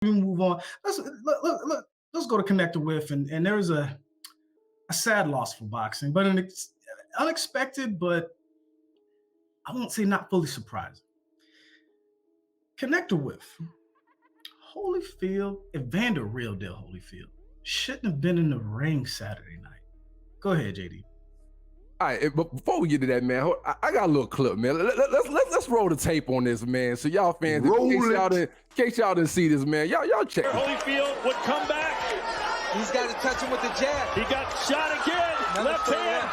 move on. Let's go to connector with, and there's a sad loss for boxing, but an unexpected, but I won't say not fully surprising. Connector with Holyfield, Evander, real deal Holyfield, shouldn't have been in the ring Saturday night. Go ahead, JD. All right, but before we get to that, man, I got a little clip, man. Let's roll the tape on this, man. So y'all fans, in case y'all didn't see this, man, y'all check. Holyfield would come back. He's got to touch him with the jab. He got shot again. Left hand.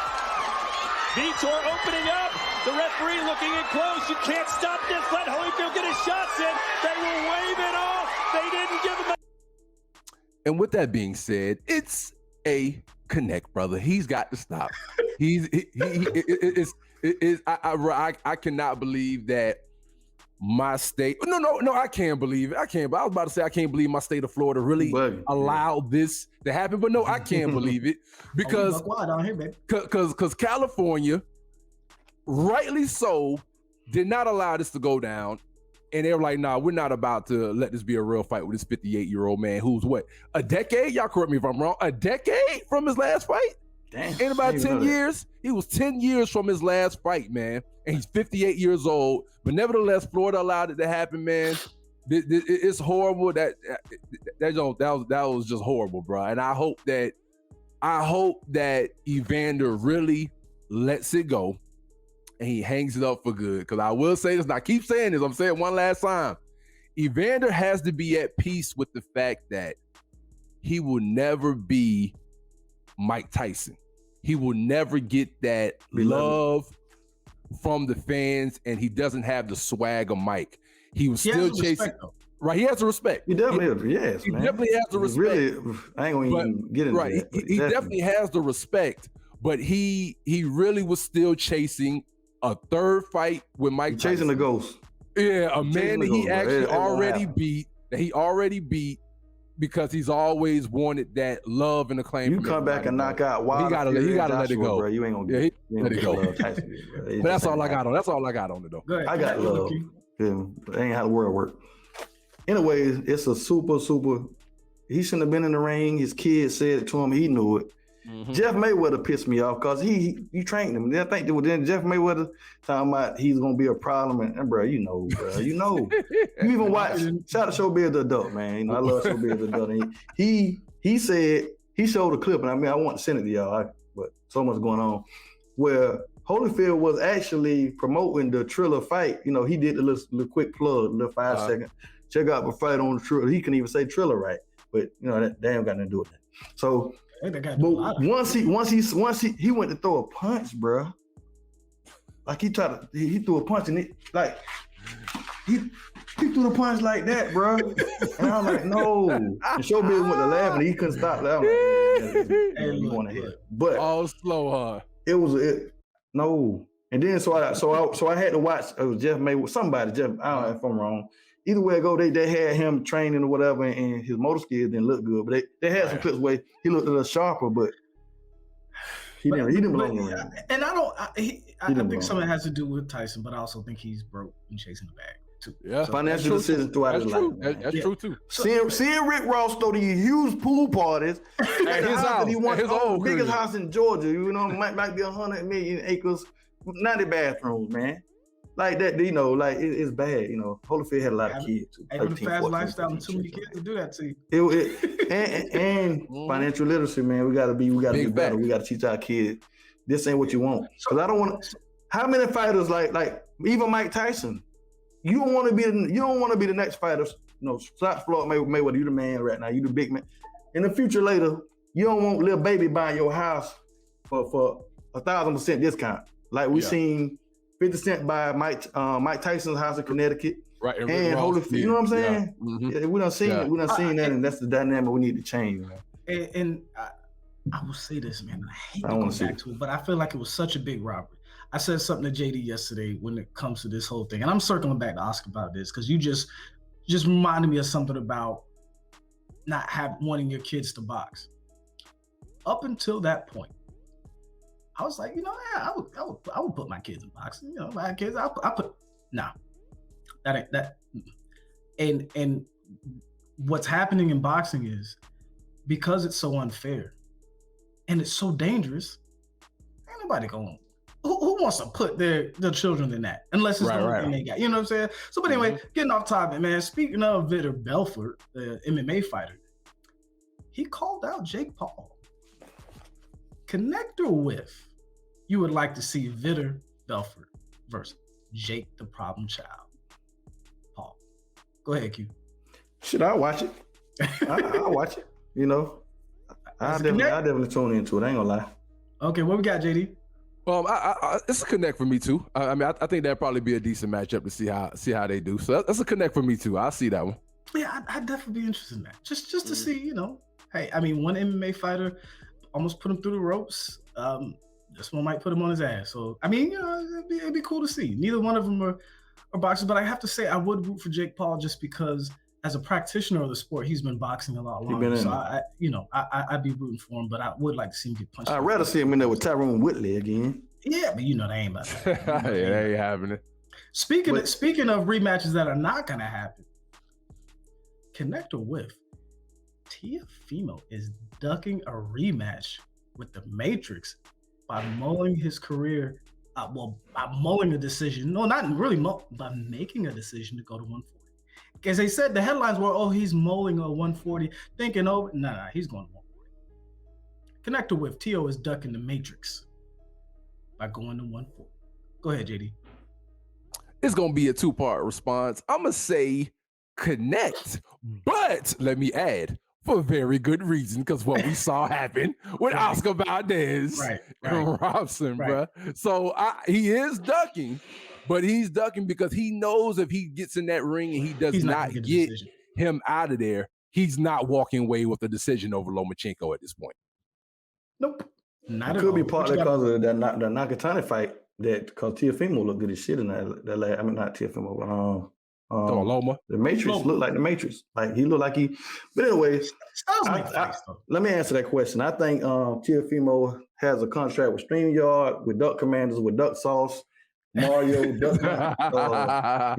Vitor opening up. The referee looking in close. You can't stop this. Let Holyfield get his shots in. They will wave it off. They didn't give him. And with that being said, it's a connect, brother. He's got to stop. I cannot believe that my state. No, I can't believe it. I can't. But I was about to say I can't believe my state of Florida really allowed this to happen. But no, I can't believe it because California, rightly so, did not allow this to go down. And they were like, nah, we're not about to let this be a real fight with this 58-year-old man who's what, a decade? Y'all correct me if I'm wrong. A decade from his last fight? Damn. In about 10 years? He was 10 years from his last fight, man. And he's 58 years old. But nevertheless, Florida allowed it to happen, man. It's horrible. That was just horrible, bro. And I hope that Evander really lets it go. And he hangs it up for good. Because I will say this, and I keep saying this, I'm saying it one last time. Evander has to be at peace with the fact that he will never be Mike Tyson. He will never get that love from the fans, and he doesn't have the swag of Mike. He was still chasing. Right, he has the respect. He definitely he definitely has the respect. Really, I ain't gonna even get into that. He definitely has the respect, but he really was still chasing a third fight with Mike Tyson. Chasing the ghost. Yeah, a man that he actually already beat because he's always wanted that love and acclaim. You come back and knock out Wilder. He gotta let it go. Bro. You ain't gonna let it go. But that's all I got on. That's all I got on it though. I got love. Yeah, that ain't how the world work. Anyways, it's a super. He shouldn't have been in the ring. His kids said it to him. He knew it. Mm-hmm. Jeff Mayweather pissed me off because he trained him. I think then Jeff Mayweather talking about he's gonna be a problem, and bro, you know. You even watch. Shout out to Showbiz the Adult, man. You know I love Showbiz the Adult. And he said he showed a clip, and I want to send it to y'all, but so much going on where Holyfield was actually promoting the Triller fight. You know, he did the little quick plug, little 5 second. Check out the fight on the Triller. He can even say Triller right, but you know that ain't got nothing to do with that. So. But once he went to throw a punch, bro. Like he threw a punch and he threw the punch like that, bro. And I'm like, no. And Showbiz went to laugh and he couldn't stop laughing. You want to hit, but all slow, huh? It was no. And then so I had to watch. It was Jeff Mayweather, somebody. Jeff, I don't know if I'm wrong. Either way it go, they had him training or whatever, and his motor skills didn't look good. But they had some clips where he looked a little sharper, but he didn't belong in there. And I think some of it has to do with Tyson, but I also think he's broke and chasing the bag too. Yeah, so financial decisions throughout his life. That's true too. Seeing Rick Ross throw these huge pool parties at his house, he wants the biggest house in Georgia. You know, might be 100 million acres, 90 bathrooms, man. Like that, you know, like it's bad. You know, Holyfield had a lot of kids too. Having a fast lifestyle and too many kids to do that to you. And financial literacy, man. We gotta be better. We gotta teach our kids. This ain't what you want. Because I don't want. How many fighters like even Mike Tyson? You don't want to be the next fighter. You know, stop Floyd Mayweather. You the man right now. You the big man. In the future, later, you don't want little baby buying your house for 1,000% discount. Like we seen. 50 Cent buy Mike Tyson's house in Connecticut. Right. And Holyfield, you know what I'm saying? Yeah. Mm-hmm. We done seen it. We done seen that, and that's the dynamic we need to change, man. And I will say this, man. I hate to go back to it, but I feel like it was such a big robbery. I said something to JD yesterday when it comes to this whole thing, and I'm circling back to Oscar about this because you just reminded me of something about not wanting your kids to box. Up until that point, I was like, I would put my kids in boxing. If I had kids, I put that. And what's happening in boxing is because it's so unfair and it's so dangerous, ain't nobody going. Who wants to put their children in that? Unless it's the only thing they got. You know what I'm saying? So, but anyway, getting off topic, man. Speaking of Vitor Belfort, the MMA fighter, he called out Jake Paul. Connector whiff. You would like to see Vitor Belfort versus Jake the Problem Child. Paul. Go ahead, Q. Should I watch it? I'll watch it. You know, I definitely tune into it. I ain't gonna lie. Okay, what we got, JD? It's a connect for me too. I mean, I think that'd probably be a decent matchup to see how they do. So that's a connect for me too. I'll see that one. Yeah, I'd definitely be interested in that. Just to see, you know. Hey, I mean, one MMA fighter almost put him through the ropes. This one might put him on his ass. So I mean, you know, it'd be cool to see. Neither one of them are boxers, but I have to say I would root for Jake Paul just because as a practitioner of the sport, he's been boxing a lot longer. So I'd be rooting for him, but I would like to see him get punched. I'd rather see him in there with Tyrone Whitley again. Yeah, but you know they ain't about that. Yeah, they ain't happening. Speaking of rematches that are not gonna happen, connect or whiff. Teofimo is ducking a rematch with the Matrix by mulling his career. By mulling a decision. No, not really by making a decision to go to 140. As they said, the headlines were, "Oh, he's mulling a 140, thinking over." Nah, he's going to 140. Connector with Tio is ducking the Matrix by going to 140. Go ahead, JD. It's gonna be a two-part response. I'm gonna say connect, but let me add for very good reason because what we saw happen with Oscar Valdez and Robson, bro. So he is ducking. But he's ducking because he knows if he gets in that ring and he does not get him out of there, he's not walking away with a decision over Lomachenko at this point. Nope. Not it could be partly because of that Nakatani fight because Teofimo looked good as shit in that last. I mean, not Teofimo, but Loma. The Matrix looked like the Matrix. Like he looked like he. But anyways, let me answer that question. I think Teofimo has a contract with StreamYard, with Duck Commanders, with Duck Sauce. Mario,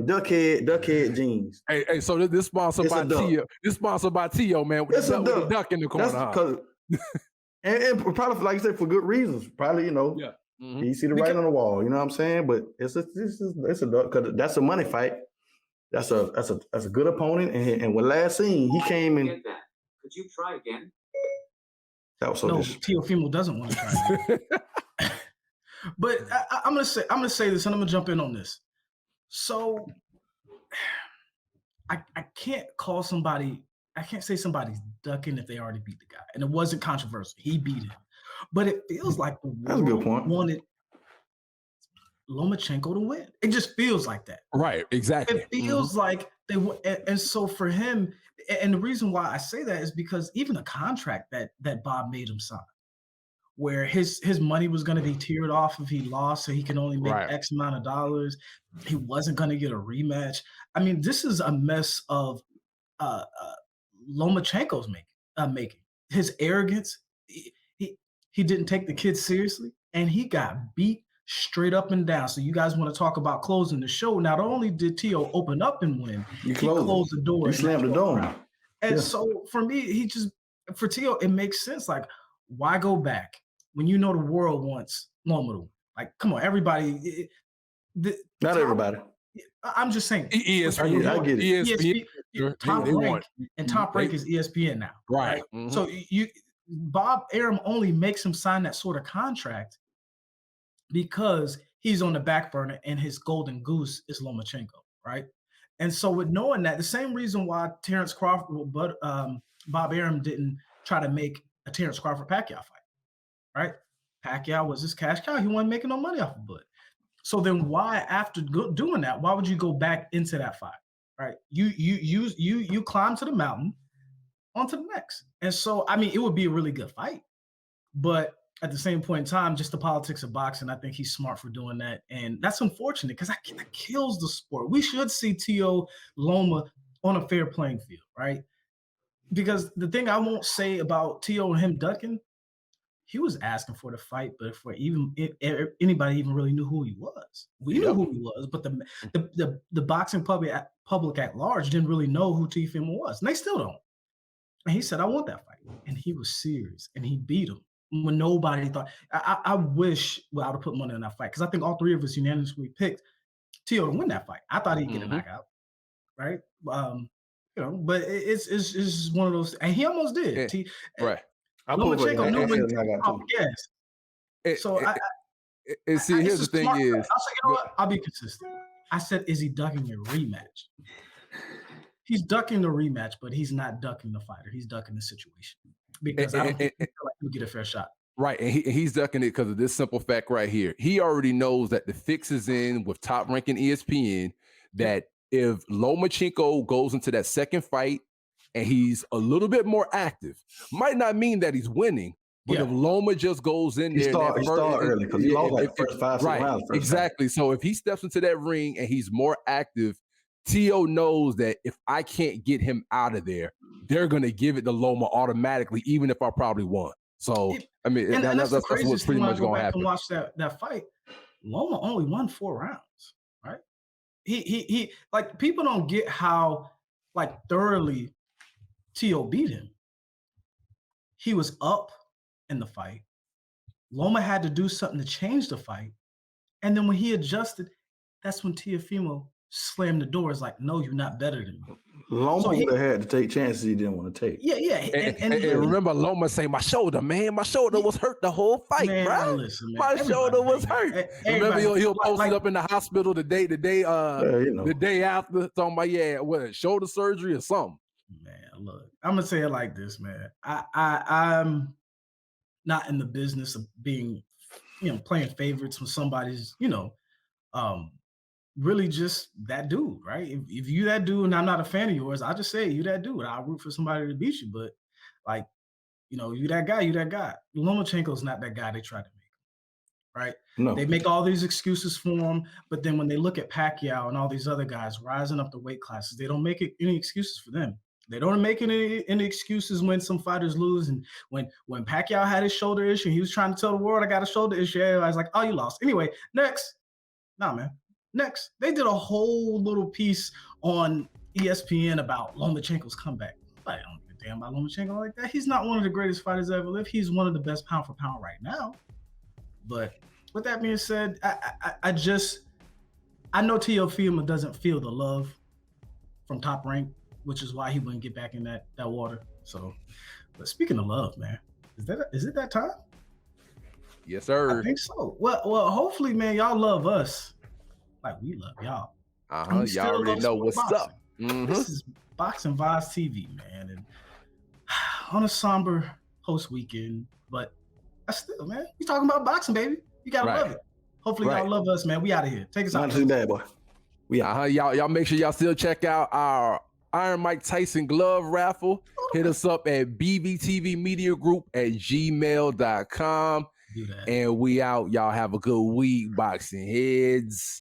Duckhead jeans. Hey, so this sponsored by Tio. This sponsored by Tio, man. With the duck in the corner. And probably, like you said, for good reasons. Probably, you know, you see the writing on the wall. You know what I'm saying? But it's a duck because that's a money fight. That's a good opponent. And when last seen, he came in. Could you try again? That was so. No, Teofimo doesn't want to try. But I'm gonna say this, and I'm gonna jump in on this. So I can't say somebody's ducking if they already beat the guy, and it wasn't controversial. He beat him, but it feels like the world wanted Lomachenko to win. It just feels like that. Right, exactly. It feels like they and so for him, and the reason why I say that is because even the contract that Bob made him sign, where his money was going to be tiered off if he lost, so he can only make X amount of dollars. He wasn't going to get a rematch. I mean, this is a mess of Lomachenko's making. His arrogance, he didn't take the kids seriously, and he got beat straight up and down. So you guys want to talk about closing the show. Not only did Tio open up and win, he closed the door. He slammed the door. And so for me, for Tio, it makes sense. Like, why go back when you know the world wants Loma to win? Like, come on, everybody. Not everybody. I'm just saying. ESPN, I get it. ESPN, top rank is ESPN now. Right. Mm-hmm. So Bob Arum only makes him sign that sort of contract because he's on the back burner and his golden goose is Lomachenko, right? And so with knowing that, the same reason why Terrence Crawford, but Bob Arum didn't try to make a Terrence Crawford-Pacquiao fight, right? Pacquiao was his cash cow. He wasn't making no money off of Bud. So then why, after doing that, why would you go back into that fight, right? You climb to the mountain, onto the next. And so, I mean, it would be a really good fight. But at the same point in time, just the politics of boxing, I think he's smart for doing that. And that's unfortunate because that kills the sport. We should see Tio Loma on a fair playing field, right? Because the thing I won't say about Tio and him ducking, he was asking for the fight, but for anybody even really knew who he was. We knew who he was, but the boxing public at large didn't really know who Teofimo was, and they still don't. And he said, "I want that fight," and he was serious, and he beat him when nobody thought. I wish I would have put money on that fight because I think all three of us unanimously picked Tio to win that fight. I thought he'd get a knockout, right? But it's one of those, and he almost did. Right. Lomachenko knew when to off gas. So here's the thing is, I'll say, you know what? I'll be consistent. I said, is he ducking a rematch? He's ducking the rematch, but he's not ducking the fighter. He's ducking the situation because I don't think he feel like he'll get a fair shot. Right, and he's ducking it because of this simple fact right here. He already knows that the fix is in with top-ranking ESPN that if Lomachenko goes into that second fight and he's a little bit more active, might not mean that he's winning, but if Loma just goes in there, he start early because he lost like the first 5 rounds. Exactly. So if he steps into that ring and he's more active, Tio knows that if I can't get him out of there, they're gonna give it to Loma automatically, even if I probably won. So I mean, that's what's pretty much gonna happen. And watch that fight. Loma only won 4 rounds, right? He like people don't get how like thoroughly Tio beat him. He was up in the fight. Loma had to do something to change the fight. And then when he adjusted, that's when Teofimo slammed the door. It's like, no, you're not better than me. Loma would have had to take chances he didn't want to take. Yeah. And remember Loma say, my shoulder, man. My shoulder was hurt the whole fight, bro. Listen, man. My shoulder was hurt. Remember he'll post it up in the hospital the day after, talking about, shoulder surgery or something. Man, look, I'm gonna say it like this, man. I'm not in the business of being, playing favorites when somebody's, really just that dude, right? If you that dude and I'm not a fan of yours, I'll just say you that dude. I'll root for somebody to beat you, but like, you that guy, you that guy. Lomachenko's not that guy they tried to make, right? No. They make all these excuses for him, but then when they look at Pacquiao and all these other guys rising up the weight classes, they don't make any excuses for them. They don't make any excuses when some fighters lose. And when Pacquiao had his shoulder issue, he was trying to tell the world, I got a shoulder issue. I was like, oh, you lost. Anyway, next. Nah, man. Next. They did a whole little piece on ESPN about Lomachenko's comeback. I don't give a damn about Lomachenko like that. He's not one of the greatest fighters ever lived. He's one of the best pound for pound right now. But with that being said, I know Teofimo doesn't feel the love from Top Rank, which is why he wouldn't get back in that water. So, but speaking of love, man, is it that time? Yes, sir. I think so. Well, hopefully, man, y'all love us like we love y'all. Y'all already know what's up. This is Boxing Vibes TV, man, and on a somber post weekend, but still, man, we talking about boxing, baby. You gotta love it. Hopefully, y'all love us, man. We out of here. Take us out. Not too bad, boy. We out. Y'all make sure y'all still check out our Iron Mike Tyson glove raffle. Hit us up at bbtvmediagroup@gmail.com. And we out. Y'all have a good week, boxing heads.